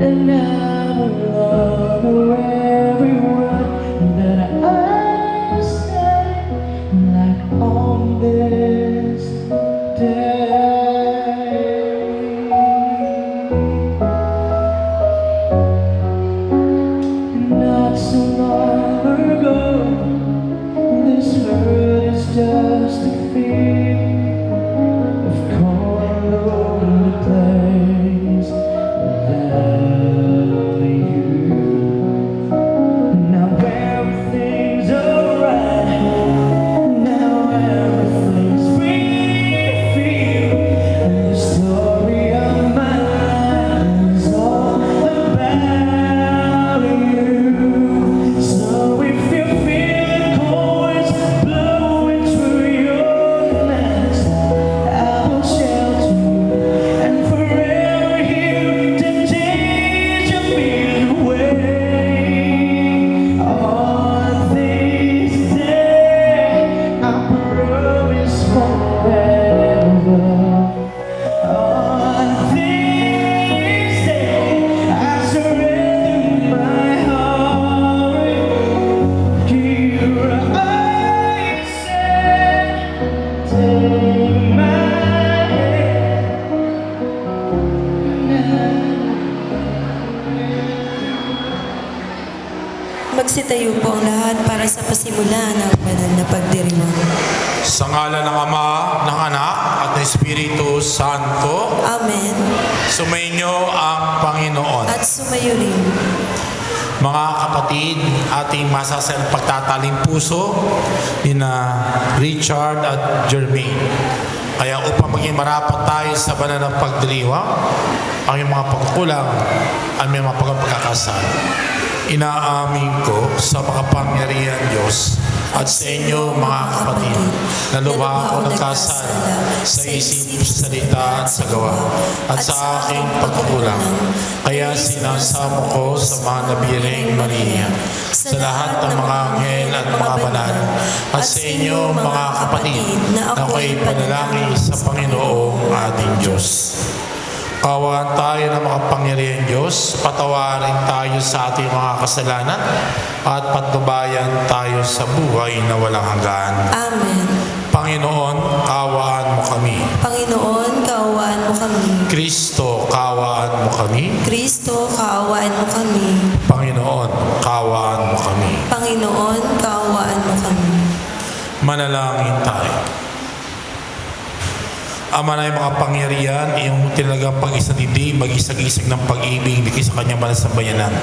And I will honor every word that I say, like on this day. Not so long ago, this hurt is just a feeling of cold lonely place without you. Now everything's alright. Now everything's free. And the story of my life is all about you. So if you feel cold winds blowing through your legs, I will shelter you and forever heal the days you feel away. On this day, I promise forever. On this day, I surrender my heart. Here I stand, take my Magsitayo po ang lahat para sa pasimula ng banal na pagdiriwang. Sa ngalan ng Ama, ng Anak, at ng Espiritu Santo, Amen. sumainyo ang Panginoon. At sumayo rin. Mga kapatid, ating masasayang pagtataling puso ni na Richard at Jermaine. Kaya upang maging marapat tayo sa banal ng pagdiriwang, ang iyong mga pagkukulang at may mga pagkakasal, inaamin ko sa makapangyarihan Diyos at sa inyo mga kapatid na lubha ako nagkasala sa isip, salita at sa gawa at sa aking pagkukulang. Kaya sinasamo ko sa mga nabiring Maria, sa lahat ng mga anghel at mga banal, at sa inyo mga kapatid na ako'y panalangin sa Panginoong ating Diyos. Kaawaan tayo ng makapangyarihan Diyos, patawarin tayo sa ating mga kasalanan, at patnubayan tayo sa buhay na walang hanggan. Amen. Panginoon, kaawaan mo kami. Panginoon, kaawaan mo kami. Kristo, kaawaan mo kami. Kristo, kaawaan mo kami. Panginoon, kaawaan mo kami. Panginoon, kaawaan mo kami. Manalangin tayo. Ama na yung mga pangyarihan, iyong talagang pag-isa-didig, mag-isag-isag ng pag-ibig di sa kanyang banal sa bayanan.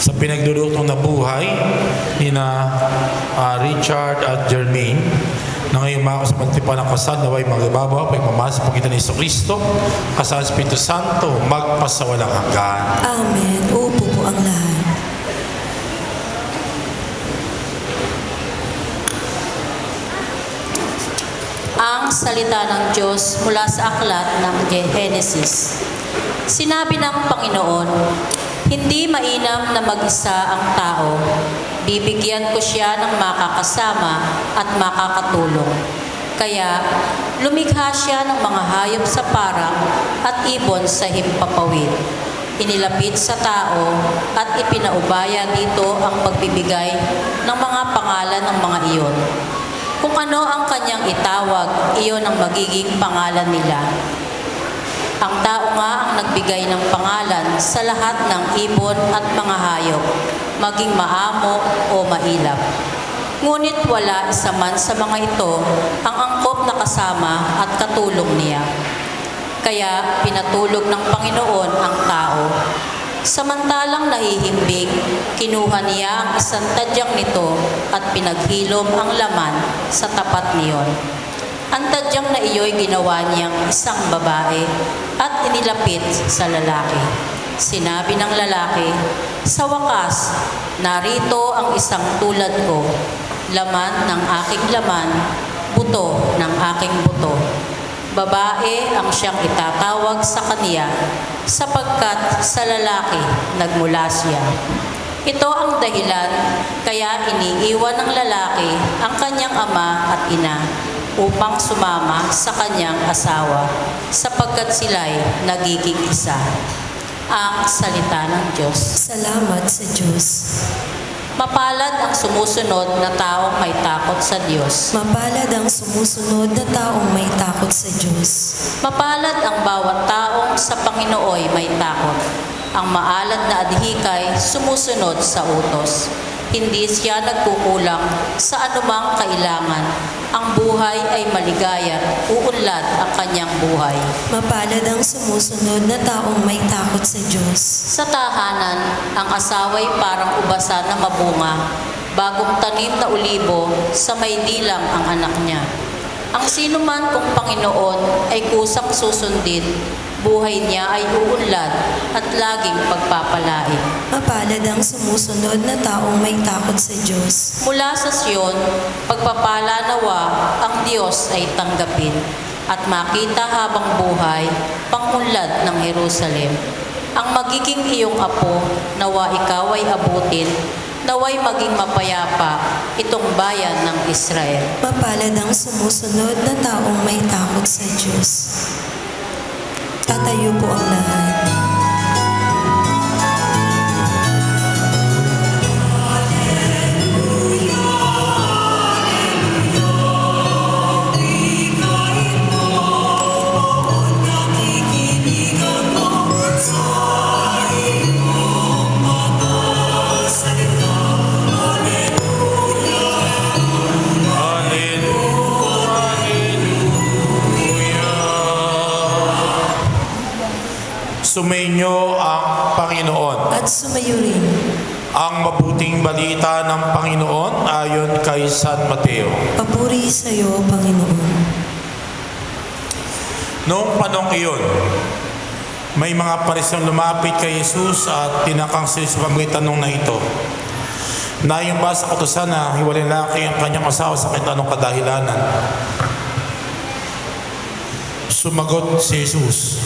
Sa pinagdulutong na buhay ni na Richard at Jermaine, na ngayon mga kasamantipan ng kasal, naway magbabaw, pagmamahal sa Panginoon ni Jesucristo, kasal sa Espiritu Santo, magpasawalang hanggan. Amen. Upo po ang lahat. Ang salita ng Diyos mula sa aklat ng Genesis. Sinabi ng Panginoon, hindi mainam na mag-isa ang tao. Bibigyan ko siya ng makakasama at makakatulong. Kaya lumikha siya ng mga hayop sa parang at ibon sa himpapawid. Inilapit sa tao at ipinaubaya dito ang pagbibigay ng mga pangalan ng mga iyon. Kung ano ang kanyang itawag, iyon ang magiging pangalan nila. Ang tao nga ang nagbigay ng pangalan sa lahat ng ibon at mga hayop, maging maamo o mailap. Ngunit wala isa man sa mga ito ang angkop na kasama at katulong niya. Kaya pinatulog ng Panginoon ang tao. Samantalang nahihimbing, kinuha niya ang isang tadyang nito at pinaghilom ang laman sa tapat niyon. Ang tadyang na iyo'y ginawa niyang isang babae at inilapit sa lalaki. Sinabi ng lalaki, sa wakas, narito ang isang tulad ko, laman ng aking laman, buto ng aking buto. Babae ang siyang itatawag sa kaniya, sapagkat sa lalaki nagmula siya. Ito ang dahilan kaya iniiwan ng lalaki ang kanyang ama at ina upang sumama sa kanyang asawa, sapagkat sila'y nagiging isa. Ang salita ng Diyos. Salamat sa Diyos. Mapalad ang sumusunod na taong may takot sa Diyos. Mapalad ang sumusunod na taong may takot sa Diyos. Mapalad ang bawat taong sa Panginooy may takot. Ang maalad na adhikay sumusunod sa utos. Hindi siya nagkukulang sa anumang kailangan. Ang buhay ay maligaya, uunlad ang kanyang buhay. Mapalad ang sumusunod na taong may takot sa Diyos. Sa tahanan, ang asawa'y parang ubasa na mabunga, bagong tanim na ulibo, sa may dilang ang anak niya. Ang sinuman kung Panginoon ay kusang susundin, buhay niya ay uunlad at laging pagpapalain. Mapalad ang sumusunod na taong may takot sa Diyos. Mula sa Siyon, pagpapala nawa ang Diyos ay tanggapin at makita habang buhay, pangunlad ng Jerusalem. Ang magiging iyong apo, nawa ikaw ay abutin, naway maging mapayapa itong bayan ng Israel. Mapalad ang sumusunod na taong may takot sa Diyos. Tatayo po ang lahat. Sumainyo ang Panginoon. At sumayo rin. Ang mabuting balita ng Panginoon ayon kay San Mateo. Papuri sa iyo, Panginoon. Noong panong iyon, may mga Pariseo lumapit kay Jesus at tinakang sila sa pamamagitan na ito. Nayon ba sa kautusan na hiwalay lalaki ang kanyang asawa sa kahit anong kadahilanan? Sumagot si Jesus,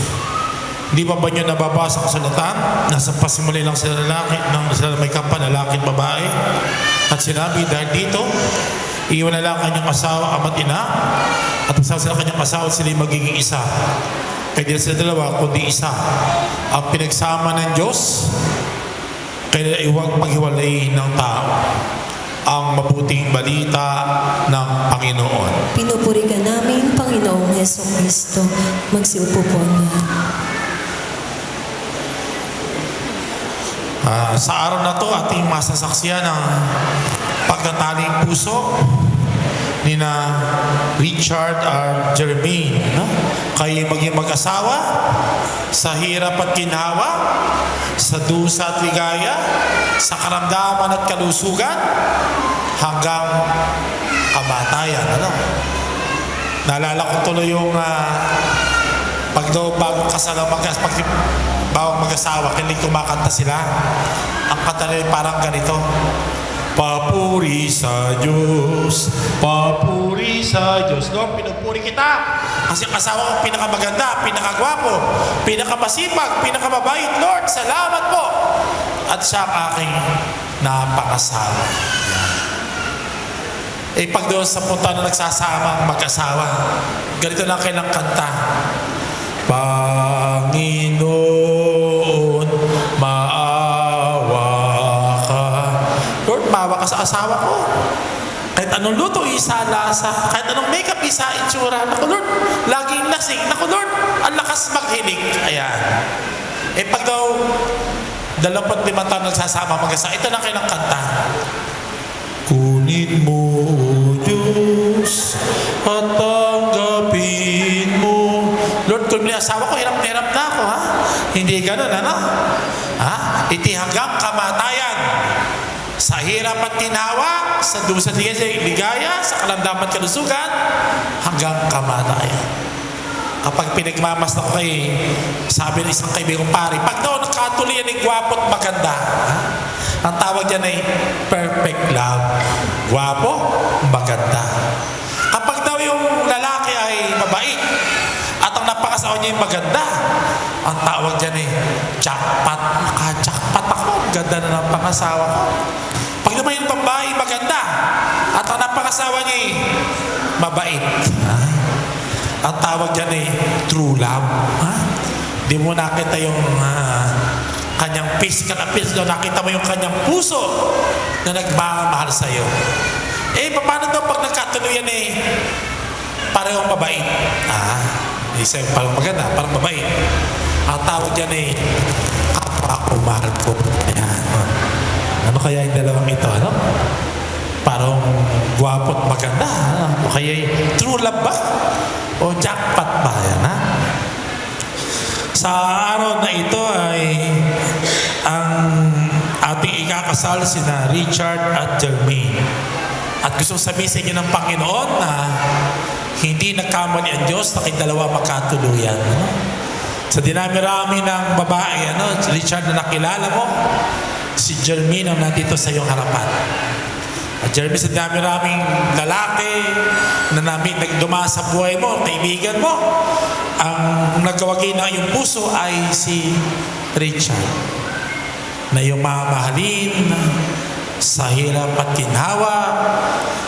di ba niyo nababasa ang salatan? Nasa pasimuli lang sila lalaki, sila may kampan, lalaki at babae. At sinabi, dahil dito, iwan na lang kanyang asawa, ama't ina, at pasawa sila kanyang asawa at sila magiging isa. Kaya di sila dalawa, kundi isa. Ang pinagsama ng Diyos, kaya iwag maghiwalay ng tao. Ang mabuting balita ng Panginoon. Pinupuri ka namin, Panginoong Hesukristo. Magsiupo po ang lahat. Sa araw na to, ating masasaksiyan ang pagtataling puso ni na Richard at Jermaine. No? Kayo maging mag-asawa sa hirap at ginhawa, sa dusa at ligaya, sa karamdaman at kalusugan, hanggang kamatayan. Ano? Naalala ko tuloy yung pag daw bagong kasal ang bawang mag-asawa, kilig kumakanta sila. Ang kanta nila parang ganito. Papuri sa Diyos, papuri sa Diyos. Lord, pinupuri kita. Kasi ang asawa ko pinakamaganda, pinakagwapo, pinakamasipag, pinakamabait. Lord, salamat po. At siya ang aking napangasawa. Pag doon sa punta na nagsasama ang mag-asawa, ganito lang kailang kanta. Panginoon, maawa ka. Lord, maawa ka sa asawa ko. Kahit anong luto, isa lasa. Kahit anong makeup, isa itsura. Naku Lord, laging lasing. Naku Lord, ang lakas maghinig. Ayan. Pag daw 25 taon nagsasama mag-asawa, ito na kailang kanta. Kunin mo, O Diyos, at tanggapin mo. Lord, kung may asawa ko, hirap na ako, ha? Hindi ganun, ano? Ha? Iti hanggang kamatayan. Sa hirap at ginawa, sa dusa at ligaya, sa kalamdaman at kalusugan, hanggang kamatayan. Kapag pinagmamas ako kay, sabi ng isang kaibigang pari, pag daw nakatuloy yan ay gwapo at maganda, ha? Ang tawag dyan ay perfect love. Gwapo, maganda. Kapag daw yung lalaki ay mabait at ang napakasawa niya ay maganda, ang tawag dyan ay jackpot. Naka-jackpot ako. Ganda na ng pangasawa ko. Pag naman yung babae maganda at ang napakasawa niya ay mabait, ang tawag dyan ay true love. Ha? Di mo nakita yung kanyang physical appearance, no? Nakita mo yung kanyang puso na nagmamahal sa iyo. Paano daw pag nagkatuluyan parehong mabait? Isa yung parang maganda, parang mabait. Ang tawag dyan kapwa ko, mahal ko. Ayan. Ano kaya yung dalawang ito, ano? Parang gwapo at maganda. O kaya true love ba? O jackpot ba? Yan, ha? Sa araw na ito ay ang ating ikakasal sina Richard at Jermaine. At gusto sabihin sa inyo ng Panginoon na hindi nagkamali ang Diyos na kayong dalawa magkatuluyan. Sa dinami-rami ng babae, Richard na nakilala mo, si Jermaine ang nandito sa iyong harapan. At Jermaine, sa dinami-raming lalaki na nagduma sa buhay mo, kaibigan mo, ang nagkawagi ng iyong puso ay si Richard. Na iyong mamahalin sa hirap at ginhawa,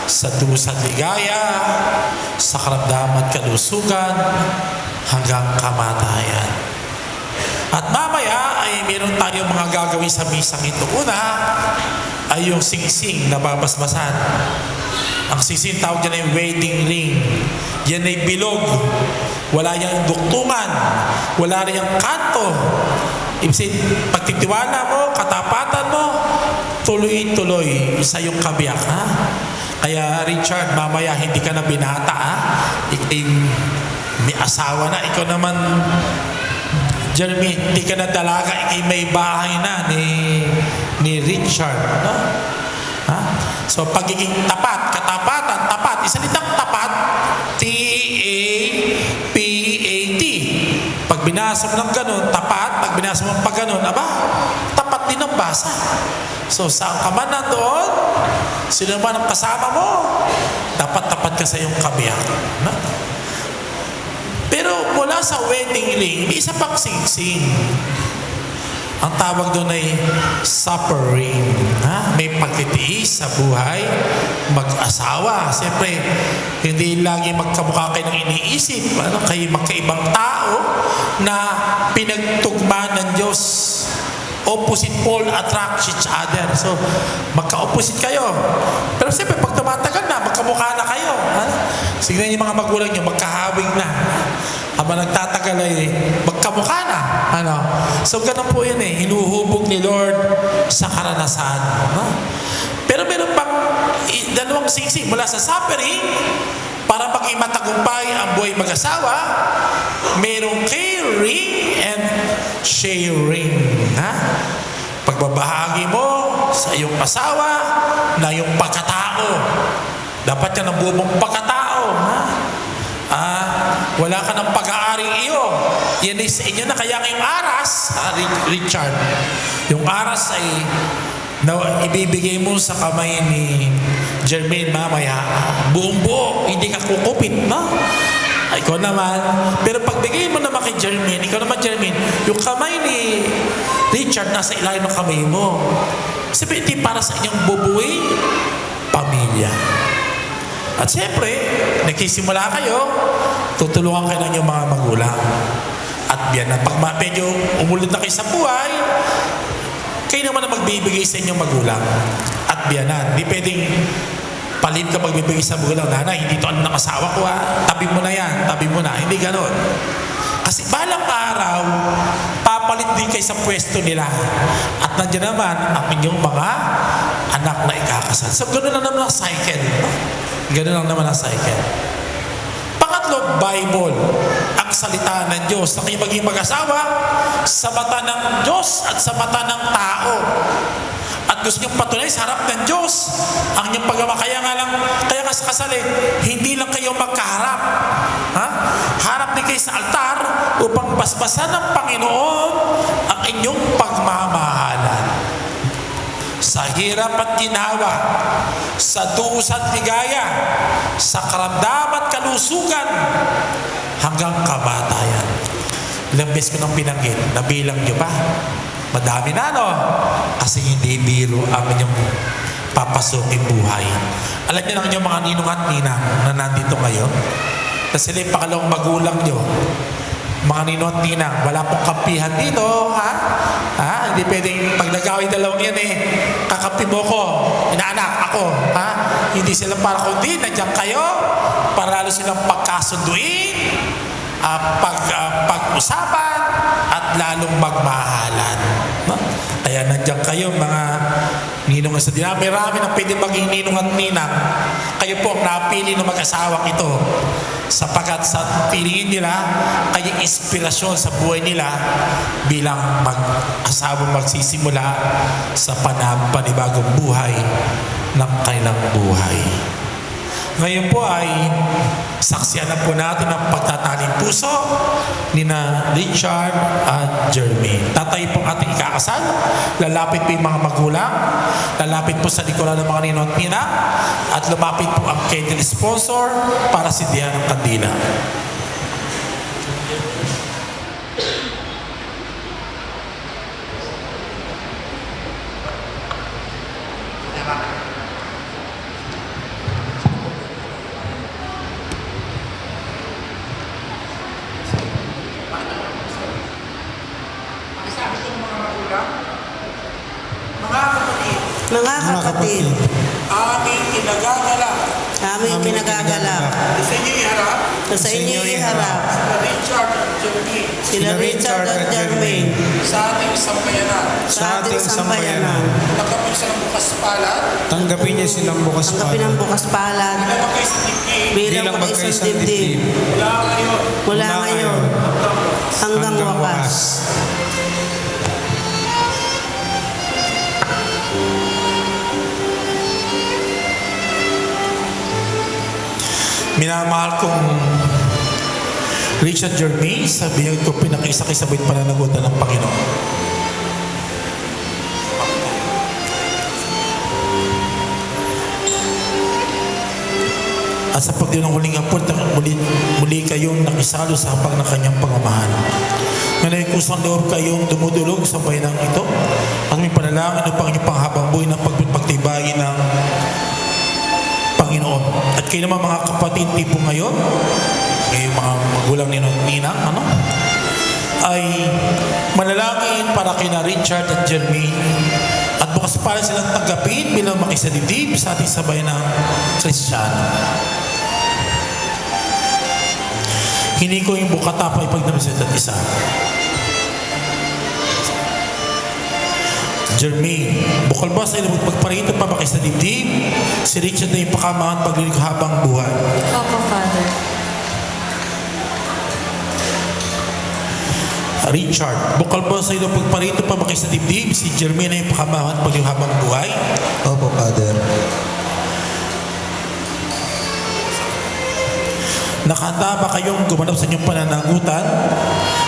sa dusa at ligaya, sa karamdaman at kalusugan, hanggang kamatayan. At mamaya ay meron tayong mga gagawin sa misang ito. Una ay yung singsing na babasbasan. Ang singsing tawag dyan ay wedding ring. Yan ay bilog. Wala yang duktungan. Wala rin yung kanto. Ibig sabihin, pagtitiwala mo, katapatan mo, tuloy-tuloy sa iyong kabiyak. Kaya Richard, mamaya hindi ka na binata. May asawa na. Ikaw naman, Jeremy, hindi ka na dalaga. May bahay na ni Richard. No? So pagiging tapat, katapatan, tapat. Isalitang tapat, T-A-P-A-T. Pag binasa mo ng ganun, tapat. Pag binasa mo pag ganun, tapat din ang basa. So saan ka man na doon, sino man ang kasama mo, dapat tapat ka sa iyong kabiyak. No? Pero mula sa wedding ring, may isa pang singsing. Ang tawag doon ay suffering. May pagtitiis sa buhay, mag-asawa. Siyempre, hindi lagi magkamukha kayo ng iniisip. Kayo magkaibang tao na pinagtugma ng Diyos. Opposite pole attract each other. So, magka-opposite kayo. Pero siyempre, pag tumatagal na, magkamukha na kayo. Signan yung mga magulang nyo, magkahawig na. Habang nagtatagal ay magkamukha na. So, ganun po yun hinuhubog ni Lord sa karanasan. Pero meron pang dalawang singsing mula sa suffering para maging matagumpay ang buhay mag-asawa. Merong caring and sharing. Pagbabahagi mo sa iyong asawa na iyong pagkatao. Dapat yan ang buong pagkatao. Wala ka ng pag-aaring iyo. Yan ay sa inyo na. Kaya ngayong aras, Richard, yung aras ay ibibigay mo sa kamay ni Jermaine mamaya. Buong buo, hindi ka kukupit, no? Ikaw naman. Pero pagbigay mo naman kay Jermaine, ikaw naman Jermaine, yung kamay ni Richard nasa ilalim ng kamay mo. Sabi, hindi para sa inyong bubuhay pamilya. At siyempre, nagsisimula kayo, tutulungan kayo ng inyong mga magulang. At yan, pag medyo umulod na kayo sa buhay, kayo naman ang magbibigay sa inyong magulang. At biyanan, hindi pwedeng palit ka magbibigay sa magulang. Nanay, hindi to ano ng asawa ko tabi mo na yan, tabi mo na. Hindi ganon. Kasi balang araw, papalit din kayo sa pwesto nila. At nandiyan naman ang inyong mga anak na ikakasal. So gano'n lang naman ang cycle. Gano'n lang naman ang cycle. Pangatlo, Bible. Ang salita ng Diyos na kayo maging mag-asawa sa mata ng Diyos at sa mata ng tao. At gusto niyong patunay sa harap ng Diyos ang inyong paggawa. Kaya nga sa kasal hindi lang kayo magkaharap. Harap din kayo sa altar upang basbasan ng Panginoon ang inyong pagmamahalan. Sa hirap at ginawa, sa dusa at ligaya, sa karamdaman at kalusugan, hanggang kamatayan. Ilang beses ko nang binanggit, nabilang niyo ba? Madami na, no? Kasi hindi biro ang inyong papasukin buhay. Alam niyo lang yung mga ninong at ninang na nandito ngayon, na sila yung pangalawang magulang niyo. Mga ninong at ninang, wala pong kampihan dito, ha? Ha? Hindi pwedeng pag nag-away dalawang yan kakampi mo ko, inaanak ako, ha? Hindi sila para kundi, nandiyan kayo, para lalo silang pagkasunduin, pag-usapan, at lalong magmahalan. No? Kaya nandiyan kayo mga ninong sa dinami. Marami na pwede maging ninong at ninang. Kayo po ang napili ng mag-asawang ito. Sapagkat sa piliin nila, kayo inspirasyon sa buhay nila bilang mag-asawang magsisimula sa panibagong buhay ng kanilang buhay. Ngayon po ay saksiyan na po natin ang pagtataling puso ni na Richard at Jermaine. Tatay pong ating ikakasal, lalapit po yung mga magulang, lalapit po sa likuran ng mga ninong at ninang, at lumapit po ang candle sponsor para sindihan ng kandila. Mga kapatid, Aming kinagagalak aming kinagagalak sa inyo iharap sa inyo iharap na Richard at Jermaine sila Richard at Jermaine sa ating sambayanan. sa ating sambayanan. Tanggapin sa bukas palad Tanggapin niya silang bukas Tanggapin ang bukas palad na magkaisang bilang mag-isang dibdib mula ngayon mula ngayon hanggang wakas. Minamahal kong Richard Jermaine, sabihin ko pinakisakisabay pananagutan ng Panginoon. At sa pagdiwang ng huling hapon, muli kayong nakisalo sa hapag ng kanyang pagmamahal. Ngayon kusang loob kayong dumudulog sa bayanang ito at may panalangin upang inyong panghabang buhay ng pagtibayin ng Panginoon. At kayo naman mga kapatid, tipo ngayon, ngayong mga magulang ninang, ay manalangin para kina Richard at Jermaine at bukas para silang tanggapin bilang makisadibdib sa ating sabay ng Kristiyano. Hindi ko yung bukata pa ipagdamit sa isa. Jermaine, bukal ba sa ilang pagparito pa makisadibdib? Si Richard na yung pakamahan paglilig habang buhay. Opo, Father. Richard, bukal ba sa ilang pagparito pa makisadibdib? Si Jermaine na yung pakamahan paglilig habang buhay. Opo, Father. Nakahanda ba kayong gumanap sa inyong pananagutan?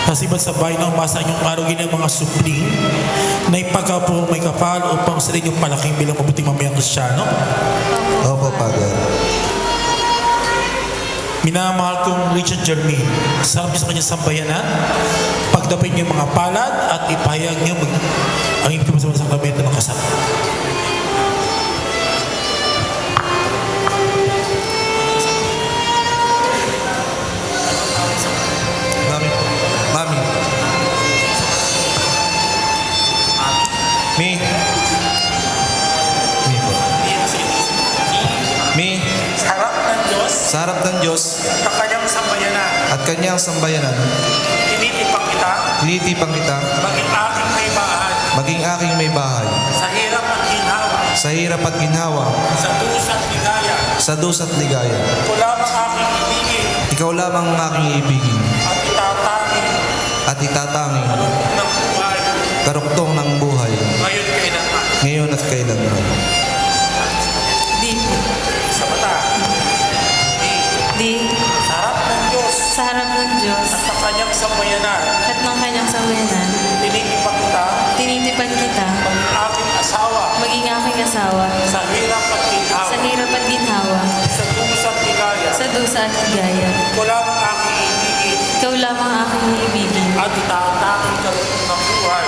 Pasibat sa bahay ng masa inyong arugin ng mga supling na ipagaw po may kapal upang sa inyong palaking bilang mabuting mamayang Kristiyano? Opo, Father. Minamahal kong Richard Jermaine, sarap niyo sa kanyang sambayanan, pagdapin niyo mga palad at ipahayag niyo ang inyong sa sakramento ng kasal. Mami. Mami. Mi. Mi po. Mi. Sa harap ng Diyos, Sa harap ng Diyos sa kanyang sambayanan, at kanyang sambayanan, tinitipang kita, tinitipang kita, maging aking may bahay, maging aking may bahay, sa hirap at ginhawa, sa hirap at ginhawa, sa dusa at ligaya, sa dus at ligaya. ito lamang aking ibigin Ikaw lamang ang aking ibigin at itatangin at itatanging ng buhay, karuktong ng buhay, ngayon kailanman. ngayon at kailanman. Di. Sa mata, Di. sa harap ng Diyos, Sa harap ng Diyos at sa kanyang sambayanan, at ng kanyang sambayanan, tinitipang kita, tinitipan kita, maging aking asawa, maging aking asawa, sa hirap at ginhawa, sa hirap at ginhawa, sa dusa at ligaya, sa dusa at ligaya. ito lamang aking ibigin Ikaw lamang aking iibigin. at itatangin karuktong ng buhay,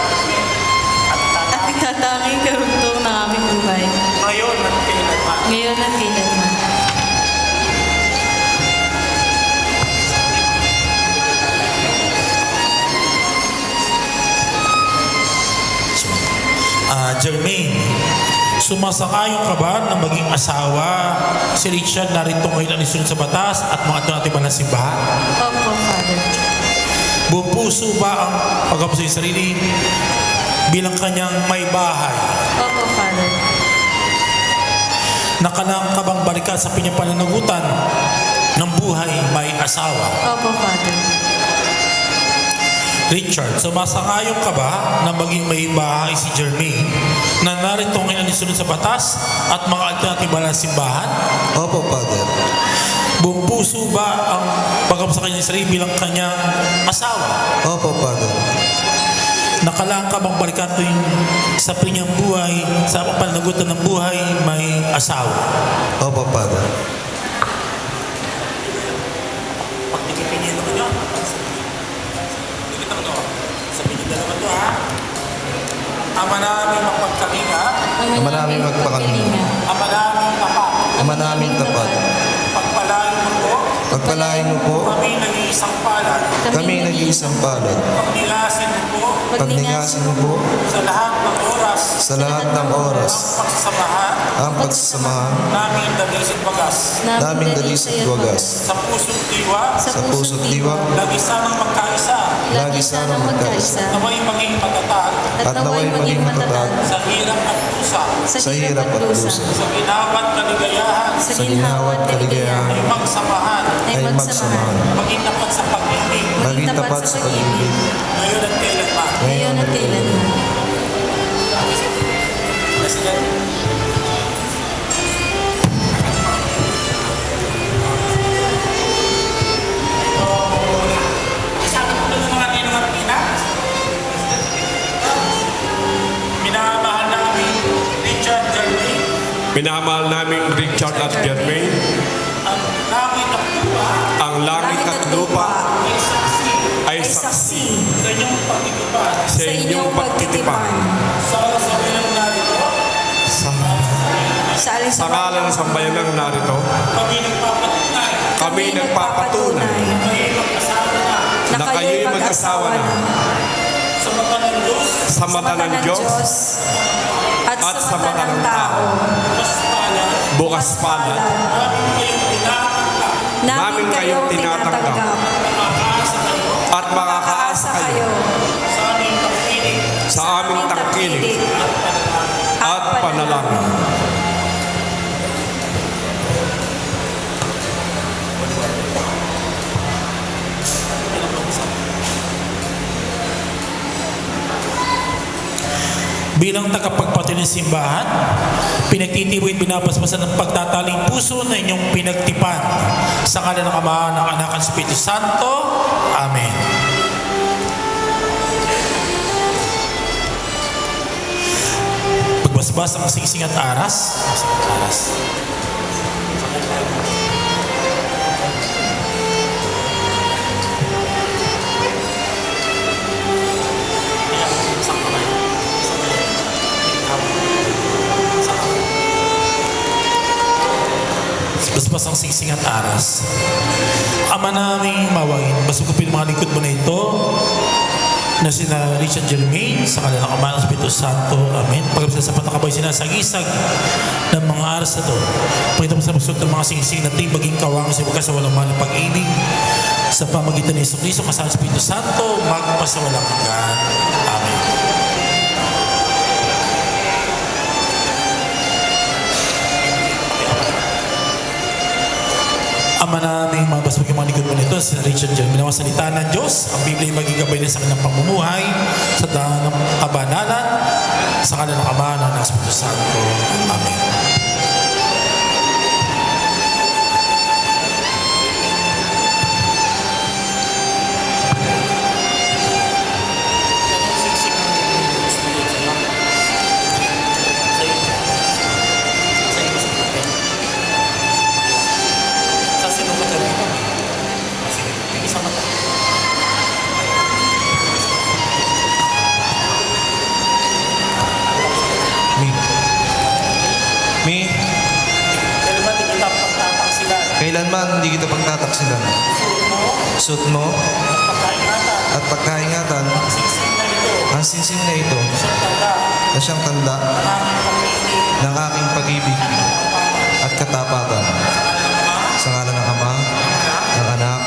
at At itatangin itatanging karugtong ng aming buhay, ngayon at kailanman. ngayon at kailanman. Jermaine. Sumasakayon ka ba na maging asawa si Richard narito ngayon ang isunod sa batas at mga ito natin ba ng simbahan? Opo, Father. Buong puso ba ang pagkapos sa sarili bilang kanyang may bahay? Opo, Father. Nakalang ka bang balikan sa pinapanagutan ng buhay may asawa? Opo, Father. Richard, sumasangayon ka ba na maging may bahay si Jermaine na narito ngayon ang isunod sa batas at mga alternatiba ng simbahan? Opo, Father. Buong puso ba ang pagkapos sa kanyang sarili bilang kanyang asawa? Opo, Father. Nakalaan ka bang balikan tuwing sa pinyang buhay, sa pananagutan ng buhay may asawa? Opo, Father. Ama namin mapagkalinga, Ama namin magpakalinga. Ama namin tapat, Ama namin tapat. pagpalain mo po, Pagpalain mo po kami nag-iisang palad, kami nag-iisang palad. pagnilasin mo po Pagningasin mo po sa lahat ng oras sa lahat ng oras ang pagsasamahan ang pagsasamahan namin dalisig bagas namin dalisig wagas. sa puso't diwa, Sa puso't diwa, lagi sanang magkaisa, lagi sanang magkaisa. naway maging matatag At naway maging matatag sa hirap at pusa, sa hirap at lusa. sa ginawa't kaligayahan, Sa ginawa at kaligayahan ay magsamahan, ay magsamahan. maging tapat sa pag-ibig, Maging tapat sa pag-ibig. ngayon at kailanman. Ngayon at kailanman. President. Minamahal namin Richard Jermaine, Minamahal namin Richard at Jermaine, ang langit at lupa ang langit at lupa ay saksi ay Saksi sa inyong pagtitipad sa inyong pagtitipan. sa sabilang narito. sa aling Sa ngalan ng sambayanang narito, Kami nagpapatunay na kayo'y mag-asawa na sa mata ng Diyos, sa mata ng Diyos at sa mata ng tao. mas pala, bukas palad. namin kayong tinatanggap Namin kayong tinatanggap at makakaasa kayo sa aming pagkinig sa aming tangkilik at panalangin. Bilang tagapagpatuloy ng simbahan, pinagtitiboy at binabasbasan ng pagtataling puso na inyong pinagtipan. Sa ngalan ng Ama, ng Anak, at Espiritu Santo. Amen. Pagbasbas ang singsing at aras. Basbas ang singsing at aras. Ama naming mawagin, basugupin mga lingkod mo na ito na sina Richard Jermaine sa kanila ng Ama ng Espiritu Santo. Amen. Pagkabisa sa patakabay sinasagisag ng mga aras na ito. Pagkita mo sa pagsunod ng mga singsing na ito, maging kawang sa wakas sa walang mahal na pag-ibig sa pamagitan ni Jesucristo kasama ng Espiritu Santo magpasawalang hanggan. Amen. Ama namin, mga basbog yung mga likod mo nito, si Richard John, binawang salita ng Diyos, ang Biblia ay magigabay din sa kanyang pamumuhay, sa daan ng kabanalan, sa kanilang Ama ng Espiritu Santo. Amen. Mi, kailanman hindi kita pagtataksilan. Suot mo at pagkaingatan Ang singsing na ito na siyang tanda ng aking pag-ibig at katapatan. Sa ngalan ng Ama, ng Anak,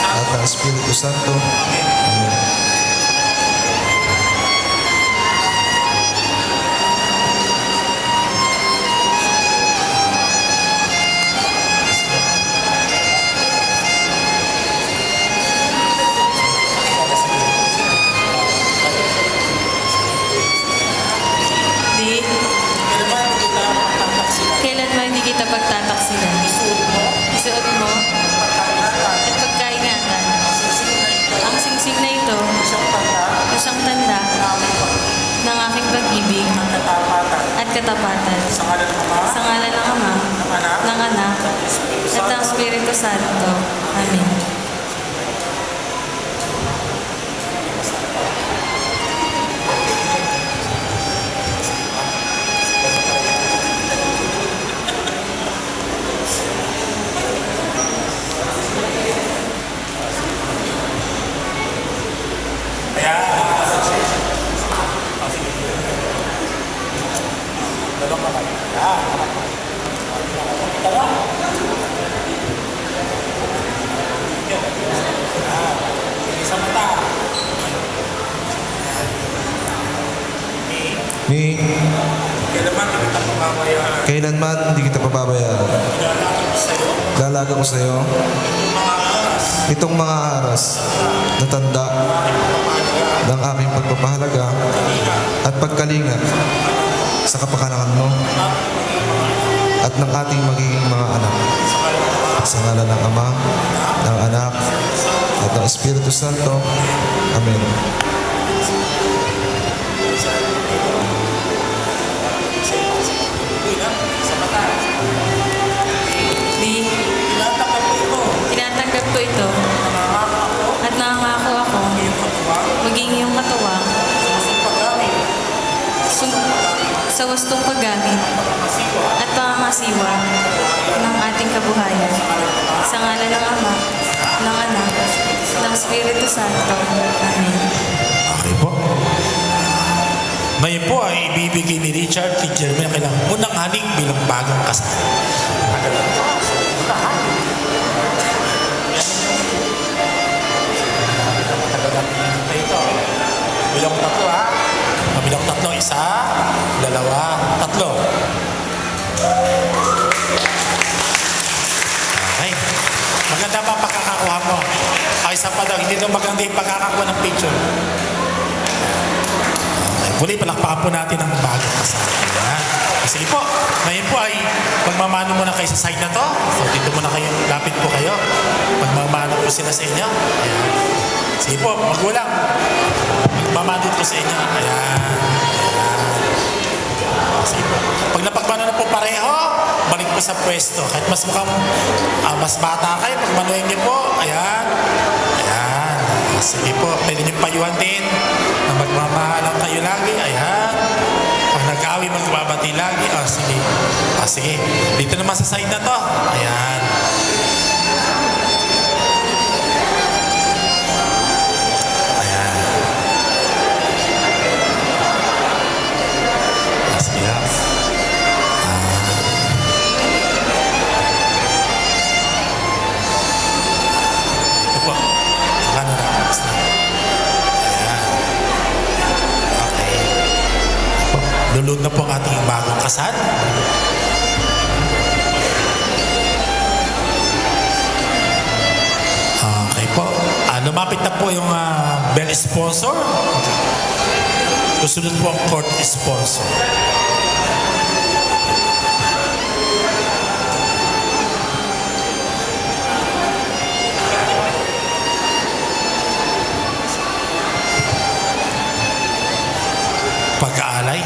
at ng Espiritu Santo. Amen. Di, kailanman hindi kita pagtataksilan. Isuot mo at pagkaingatan. Ang singsing na ito na siyang tanda ng aking pag-ibig at katapatan. Sa ngalan ng Ama, ng Anak, at ng Espiritu Santo. Amen. Ni kailanman hindi kita pababayaan. Dalaga ko sa iyo itong mga aras na tanda ng aking pagpapahalaga at pagkalingat sa kapakanan mo at ng ating magiging mga anak. Sa ngalan ng Ama, ng Anak, at ng Espiritu Santo. Amen. Di, tinatanggap ko ito at nangangako ako maging iyong katuwang sa wastong paggamit at pangangasiwa ng ating kabuhayan. Sa ngalan ng Ama, ng Anak, ng Espiritu Santo. Amen. Okay po. Ngayon po ay ibibigay ni Richard kay Jeremy ang kailang unang haning bilang bagong kasal. Bilang tatlo ha. Bilang tatlo. Isa, dalawa, tatlo. Okay. Maganda pa pagkakakuha mo. Ay, isa pa daw. Hindi daw maganda yung pagkakakuha ng picture. Muli, palakpakan po natin ang bagong kasal. Ayan. Sige po, ngayon po ay magmamano muna kayo sa side na to. So dito muna kayo, lapit po kayo. Magmamano po sila sa inyo. Ayan. Sige po, magulang. Magmamano po sa inyo. Ayan. Sige po. Pag napagmano na po pareho, balik po sa pwesto. Kahit mas mukhang mas bata kayo, pagmanuhin niyo po. Ayan. Ayan. Sige po, pwede niyo payuhan din na magmamahalan kayo lagi. Ayan. Pag nag-awi, magbabati lagi. Sige. Sige. Dito naman sa side na to. Ayan. Ayan. Sige. Ito po. Saka na relax na. Lulod na po ang ating bagong kasal. Okay po. Lumapit na po yung bell sponsor. Susunod po ang court sponsor. Pag-aalay.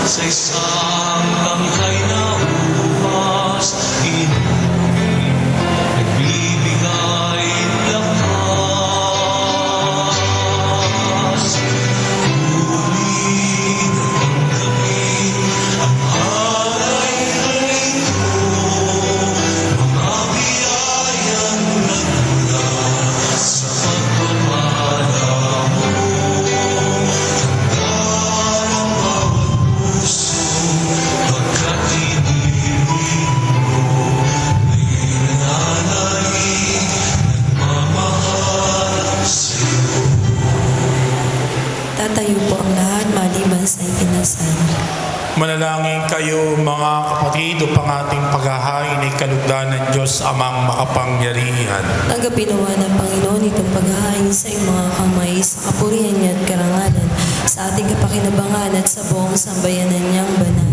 sa isang tangkay na upas, inumin, nagbibigay lakas. Ngunit ang gabi, ang alay-alay ko, mga biyayang nagmula sa pagpapala mo. Tanda ng bawat puso, pagkat iniling mo, may nananalig, nagmamahal sa'yo. Tatayo po ang lahat maliban sa ikinasal. Manalangin kayo mga kapatid upang ating paghahain ay kalugdan ng Diyos Amang makapangyarihan. Tanggapin nawa ng Panginoon itong paghahain sa iyong mga kamay sa kapurihan niya at karangalan sa ating kapakinabangan at sa buong sambayanan niyang banal.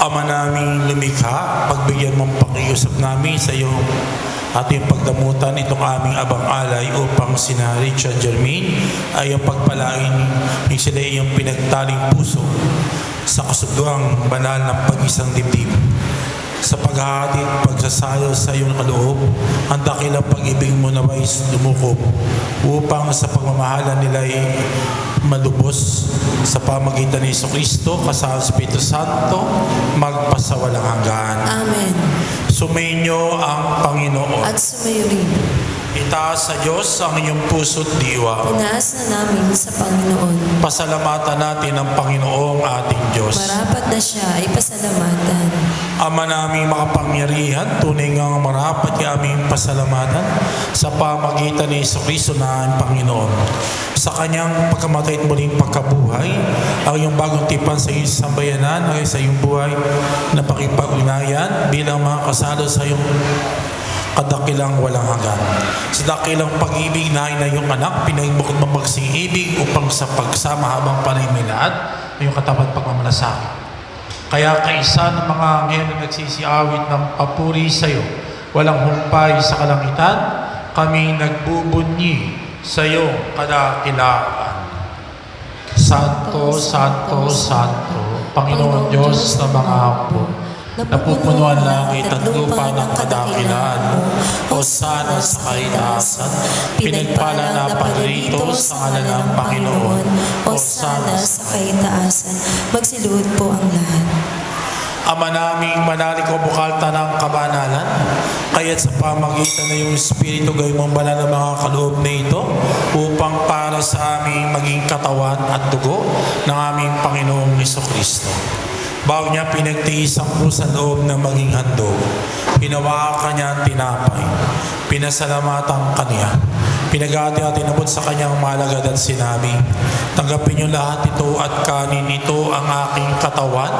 Ama naming lumikha, pagbigyan mong pakiusap namin sa iyong ating pagdamutan itong aming abang alay upang sina Richard Jermaine ay ang pagpalain ng sila iyong pinagtaling puso sa kasugduang banal ng pag-isang dibdib. Sa paghahatid, pagsasayo sa iyong kaloob, ang dakilang pag-ibig mo na may lumukob upang sa pagmamahalan nila ay malubos sa pamagitan ni Jesucristo kasama sa Espiritu Santo magpasawalang hanggan. Amen. Sumainyo ang Panginoon. At sumayo rin. Itaas sa Diyos ang inyong puso't diwa. Tinaas na namin sa Panginoon. Pasalamatan natin ang Panginoong ating Diyos. Marapat na siya ay pasalamatan. Ama naming makapangyarihan, tunay ngang marapat ay aming pasalamatan sa pamagitan ni Jesucristo na aming Panginoon. Sa kanyang pagkamatay at muling pagkabuhay, ang iyong bagong tipan sa iyong sambayanan ay sa iyong buhay na pakipag-ugnayan bilang mga kasalo sa iyong kadakilang walang hanggan. Sa dakilang pag-ibig na iyong anak, pinahimukod mabagsing ibig upang sa pagsama habang panay may lahat, iyong katapat pagmamalasakit. Kaya kaisa ng mga anghel na nagsisiawit ng papuri sa iyo, walang humpay sa kalangitan, kami nagbubunyi sa iyong kadakilaan. Santo, Santo, Santo, Panginoon Diyos na mga hapon, napupunuan langit at lupa ng kadakilaan mo. Hosana sa kaitaasan, pinagpala na paririto sa ngalan ng Panginoon. Hosana sa kaitaasan, magsiluhod po ang lahat. Ama naming manalig o bukalta ng kabanalan, kaya't sa pamagitan na yung Espiritu gawin mong banal ng mga kaloob na ito upang para sa aming maging katawan at dugo ng aming Panginoong Jesucristo. Bago niya pinagtiis ang krus sa loob na maging handog, hinawakan niya ang tinapay, pinasalamatan kaniya, pinagati-hati nabot sa kanyang malagad at sinabi, tanggapin niyo lahat ito at kanin ito ang aking katawan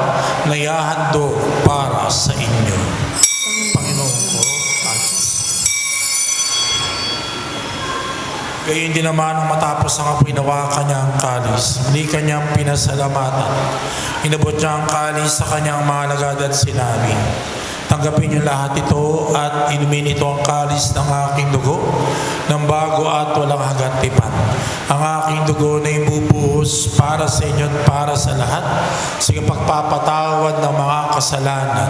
na ihahandog para sa inyo. Panginoon ko, Atis. Gayon din naman nung matapos ang apoy, hinawakan niya ang kalis, muli kanyang pinasalamatan. Inabot niya ang kalis sa kanyang mga alagad at sinabi, tanggapin niyo lahat ito at inumin ito ang kalis ng aking dugo ng bago at walang hanggang tipan. Ang aking dugo na ibubuhos para sa inyo at para sa lahat sa pagpapatawad ng mga kasalanan.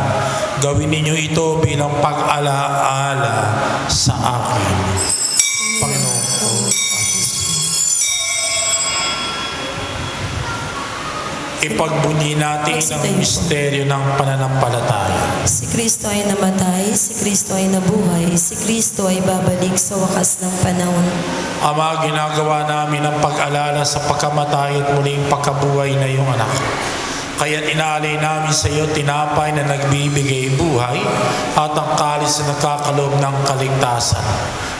Gawin ninyo ito bilang pag-alaala sa akin. Panginoon ko, ipagbunyi natin ang misteryo ng pananampalataya. Si Kristo ay namatay, si Kristo ay nabuhay, si Kristo ay babalik sa wakas ng panahon. Ama, ginagawa namin ang pag-alala sa pagkamatay at muling pagkabuhay na iyong anak. Kaya't inaalay namin sa iyo tinapay na nagbibigay buhay at ang kalis na nagkakaloob ng kaligtasan.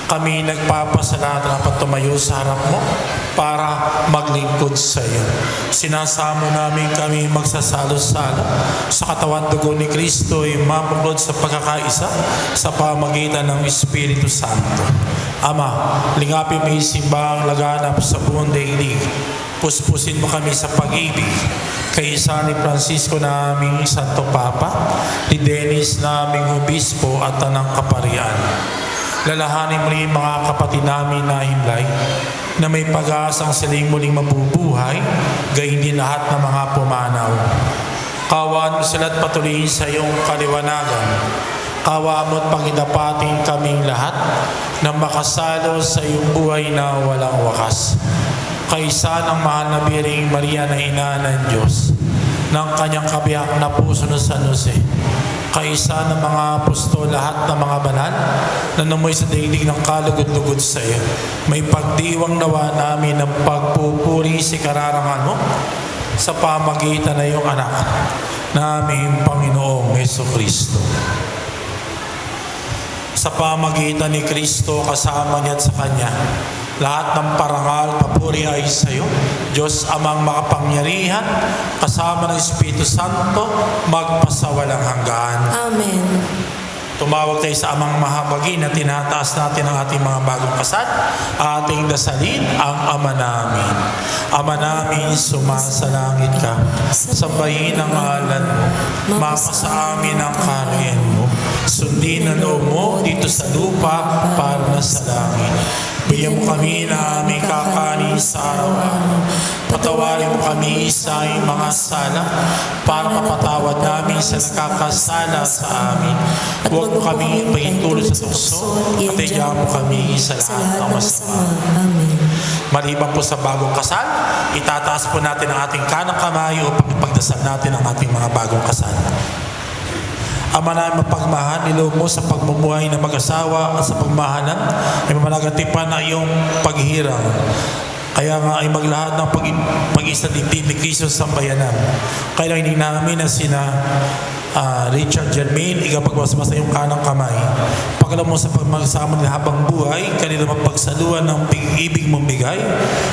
Kami nagpapasalamat na patumayo sa harap mo para maglingkod sa iyo. Sinasamo namin kami magsasalo-salo sa katawan dugo ni Kristo ay mamuklod sa pagkakaisa sa pamagitan ng Espiritu Santo. Ama, lingapin mo yung simbahang laganap sa buong daigdig. Puspusin mo kami sa pag-ibig. Kaisa ni Francisco na aming Santo Papa, ni Dennis na aming Obispo at Tanang Kaparian. Lalahanin mo rin mga kapatid namin na himlay na may pag-aasang siling muling mabubuhay gayon din lahat ng mga pumanaw. Kawaan mo sila at patuloyin sa iyong kaliwanagan. Kawa mo at pagdapating kaming lahat na makasalo sa iyong buhay na walang wakas. Kaisa ng mahal na Biring Maria na ina ng Diyos, ng kanyang kabiyak na puso na San Jose, kaisa ng mga apostol, lahat ng mga banal na namoy sa daigdig ng kalugod-lugod sa iyo, may pagdiwang nawa namin ng pagpupuri si kararangan mo sa pamagitan na iyong anak naming Panginoong Jesucristo. Sa pamagitan ni Kristo, kasama niya at sa Kanya, lahat ng parangal, papuri ay sa iyo, Diyos Amang makapangyarihan, kasama ng Espiritu Santo, magpasawalang hanggan. Amen. Tumawag tayo sa Amang Mahabagin na tinataas natin ang ating mga bagong kasal. Ating dasalin ang Ama namin. Ama namin, sumasalangit ka. Sambahin ang ngalan mo. Mapasa amin ang kaharian mo. Sundin ang loob mo dito sa lupa para na sa langit. Bigyan mo kami na aming kakanin sa araw-araw. Patawarin mo kami sa aming mga sala para mapatawad namin sa nakakasala sa amin. Huwag mo kami pahintulot sa tukso at iyan mo kami sa lahat ng masama. Amen. Maliban po sa bagong kasal, itataas po natin ang ating kanang kamay upang ipagdasal natin ang ating mga bagong kasal. Ama namin mapagmahal, niloob mo sa pagmumuhay ng mag-asawa at sa pagmahalan ay mamalagatipan na iyong paghirang. Kaya nga ay maglahat ng pag-isa dibdib ni Kristo sa sambayanan. Kaya hindi namin na sina Richard Germain, ikapagpasmas sa iyong kanang kamay. Pagkalam mo sa pagmagsama nila habang buhay, kanila mapagsaluan ng pag-ibig mong bigay.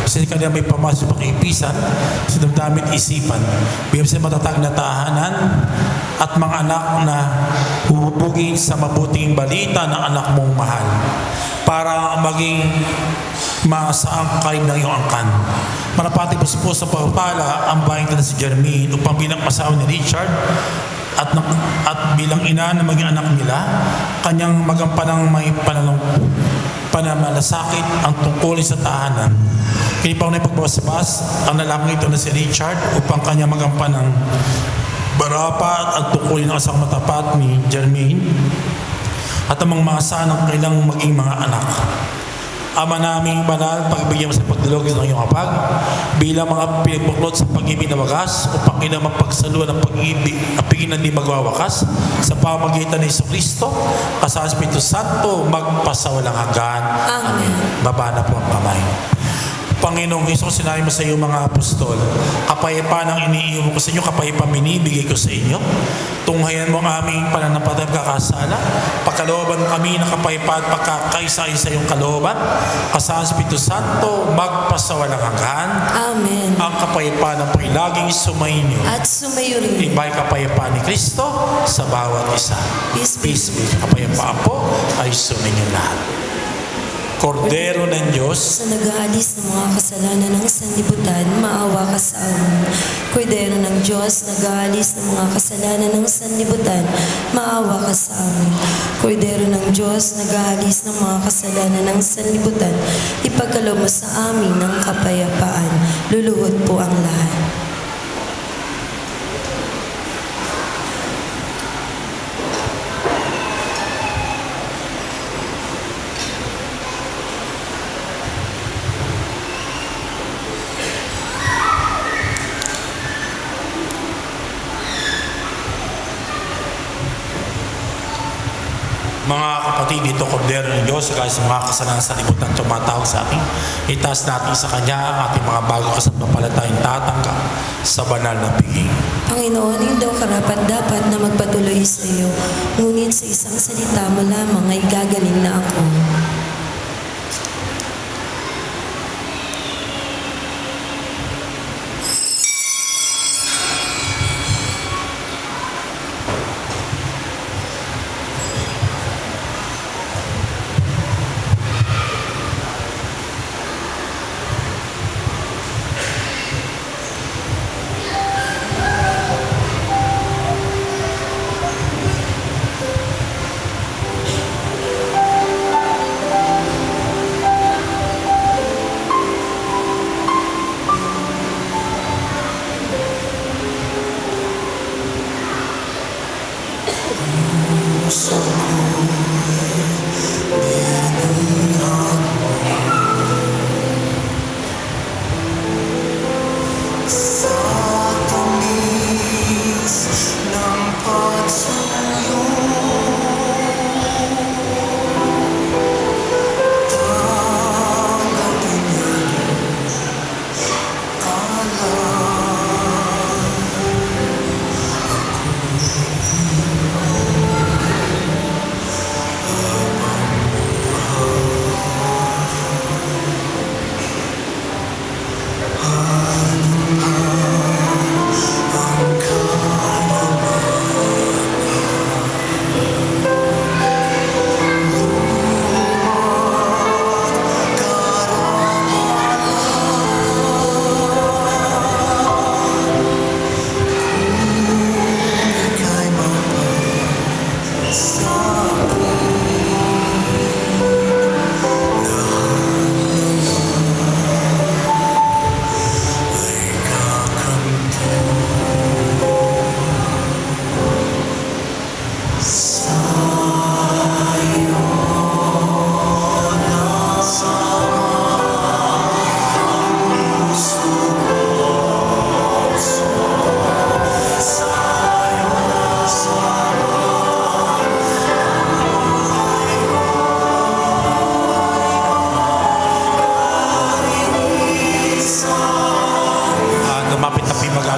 Kasi kanila may pamasok pag-ipisan, sa damdamin isipan. Bigyan sila matatag na tahanan at mga anak na huhubugin sa mabuting balita ng anak mong mahal. Para maging masaang kain ng iyong angkan. Manapati po sa pagpala ang bayan na si Jermaine upang bilang asawa ni Richard at bilang ina na maging anak nila, kanyang magampanang may panamalasakit ang tungkulin sa tahanan. Kinipaw na ipagbabas ang lalaki ito na si Richard upang kanya magampanang barapat at tungkulin ng asang matapat ni Jermaine at ang mga sanang kailang maging mga anak. Ama naming banal, pagbigyan mo sa pagdalogis ng iyong kapag bilang mga pinagbuklod sa pag-ibig na wagas upang ilang mapagsaluan ng pag-ibig at pigin na di magwawakas sa pamagitan ni Jesucristo, kasama ng Espiritu Santo, magpasawalang hanggan. Amen. Baba na po ang kamay. Panginoong Hesus, sinabi mo sa iyo mga apostol, kapayapaan ang iniiwan ko sa inyo, kapayapaan binibigay ko sa inyo. Tunghayan mo ang aming pananampalatayang kakasala. Pagkalooban kami ng kapayapaan, pagkakaisa sa iyong kalooban. Kasama ng Espiritu Santo, magpasawalang hanggan. Amen. Ang kapayapaan ng laging sumainyo. At sumayo rin. Iba'y kapayapaan ni Kristo sa bawat isa. Peace be. Peace be. Kapayapaan po ay sumainyo lahat. Kordero ng Diyos, Sa nag-aalis ng mga kasalanan ng sanlibutan, maawa ka sa amin. Kordero ng Diyos, nag-aalis ng mga kasalanan ng sanlibutan, maawa ka sa amin. Kordero ng Diyos, nag-aalis ng mga kasalanan ng sanlibutan, ipagkaloob mo sa amin ng kapayapaan. Luluhod po ang lahat. mga kapatid, dito Kordero ng Diyos, kahit sa mga kasalanan sa libutan tumatawag sa atin, itaas natin sa Kanya ang ating mga bagong kasatmapalatayang tatanggap sa banal na piging. Panginoon, hindi daw karapat-dapat na magpatuloy sa iyo, ngunit sa isang salita mo lamang ay gagaling na ako.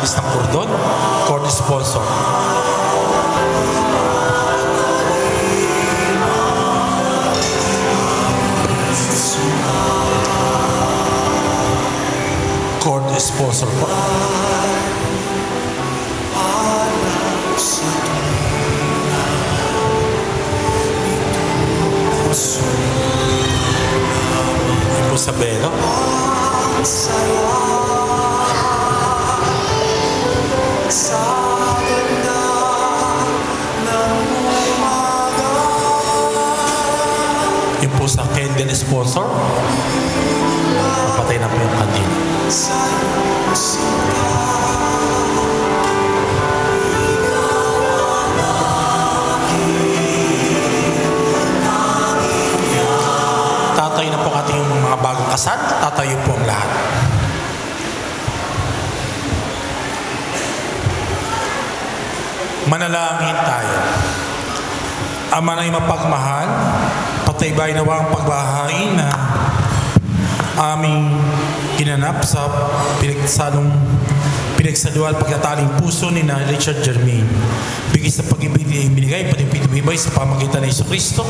mag-aalis ng kordon, court sponsor. Court sponsor po. Ito sa belo. Yung po sa candle sponsor. Napatay na po yung candle. Tatayo na po ang ating mga bagong kasal. Tatayo po ang lahat. Manalangin tayo. Ama na mapagmahal, pataybay nawa ang pagbahain na aming ginanap sa pinagsaluhan pagtataling puso ni na Richard Germain. Bigis na pag-ibig niya binigay, pati pinibibay sa pamagitan ng Kristo,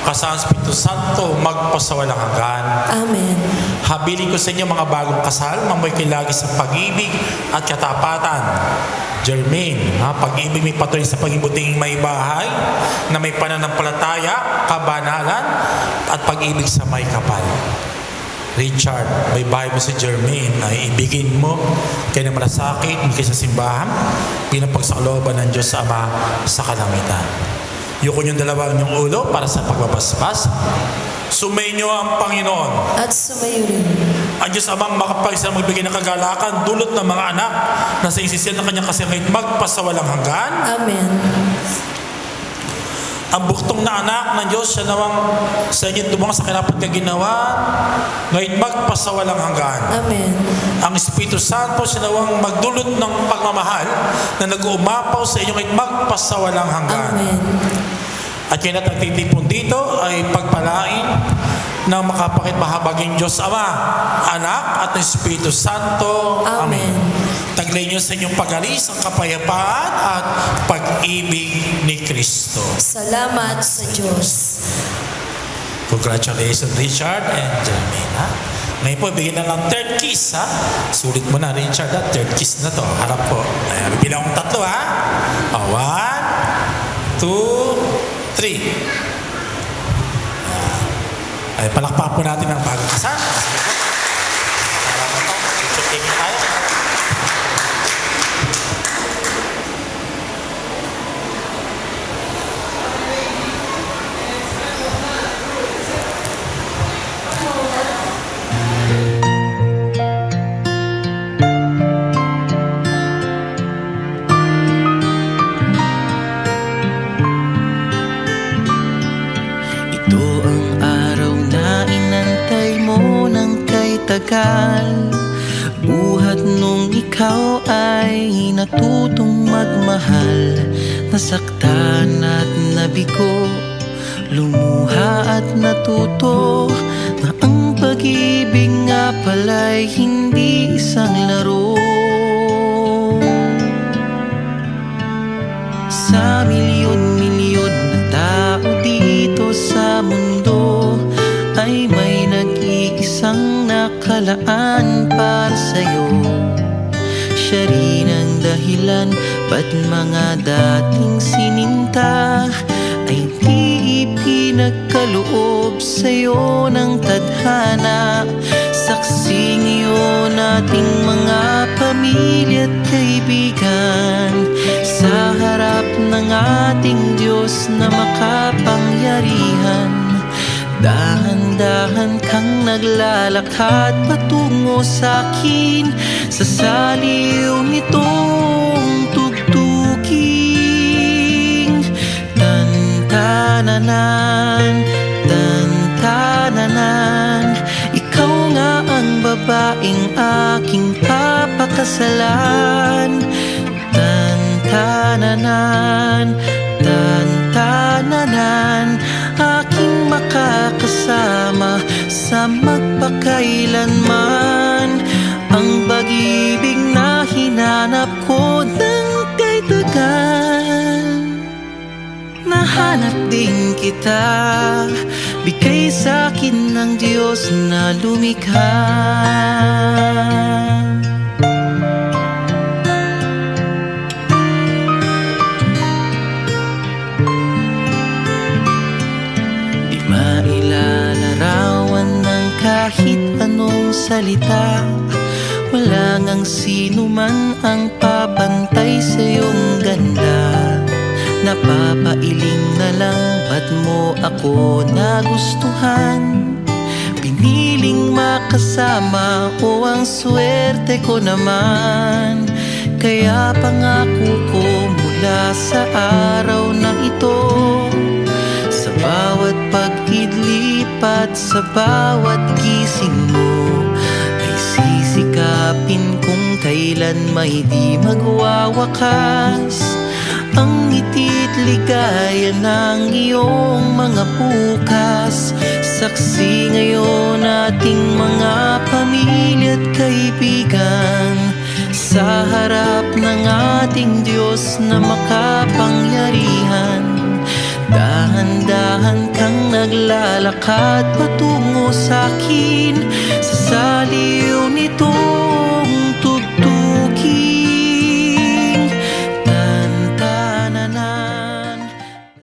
kasama ang Espiritu Santo, magpasawalang hanggan. Amen. Habilin ko sa inyo mga bagong kasal, mamoy kilagi sa pag-ibig at katapatan. Germain, pag-ibig may patuloy sa pag-ibuting may bahay, na may pananampalataya, kabanalan, at pag-ibig sa may kapal. Richard, may bahay mo si Germain, ay ibigin mo kaya na malasakit, hindi sa simbahan, pinapagsakaloban ng Diyos Ama sa kalangitan. Yuko niyong dalawang niyong ulo para sa pagbabasbas. Sumayin niyo ang Panginoon. At sumayo rin. Ang Diyos Amang makapagisang magbigay ng kagalakan, dulot ng mga anak na sa isisyan ng kanyang kasingit magpasawalang hanggan. Amen. Ang buktong na anak ng Diyos, siya nawang sa inyo tumang sa karapat na ginawa, ngayon magpasawalang hanggan. Amen. Ang Espiritu Santo, siya nawang magdulot ng pagmamahal na nag-uumapaw sa inyo ngayon magpasawalang hanggan. Amen. At yun at nagtitipon dito ay pagpalain ng makapakit mahabaging Diyos Ama, Anak at Espiritu Santo. Amen. Taglay niyo sa inyong pag-alis ang kapayapaan at pag-ibig ni Kristo. Salamat sa Diyos. Congratulations, Richard and Jermaine. Ngayon po, bigyan na lang third kiss. Sulit mo na, Richard. Third kiss na to. Harap po. Bilang kong tatlo. 1, 2, 3. Ay, palakpak po natin ang bagong kasal. Salamat po. Tingin tayo. tagal. Buhat nung ikaw ay natutong magmahal. Nasaktan at nabigo, lumuha at natuto na ang pag-ibig nga pala'y hindi isang laro. Sa milyon-milyon na tao dito sa mundo ay may nag-iisang nakalaan para sa'yo. Siya rin ang dahilan ba't mga dating sininta ay di ipinagkaloob sa'yo ng tadhana. Saksi ngayon ating mga pamilya at kaibigan sa harap ng ating Diyos na makapangyarihan. Dahan-dahan kang naglalakad patungo sa'kin sa saliw nitong tugtuging. Tan-tananan, tan-tananan, ikaw nga ang babaeng aking papakasalan. Tan-tananan, tan-tananan, aking makakasama sa magpakailanman. Ang pag-ibig na hinanap Hinahanap din kita, bigay sa'kin ng Diyos na lumikha. Di mailalarawan ng kahit anong salita, wala ngang sino man ang papantay sa iyong ganda. Napapailing na lang, ba't mo ako nagustuhan? Piniling makasama o ang swerte ko naman. Kaya pangako ko mula sa araw na ito, sa bawat pag-idlip at sa bawat gising mo, ay sisikapin kung kailan may di magwawakas ang ngiti't ligaya ng iyong mga bukas. Saksi ngayon ating mga pamilya at kaibigan, sa harap ng ating Diyos na makapangyarihan. Dahan-dahan kang naglalakad patungo sa'kin, sa saliw nito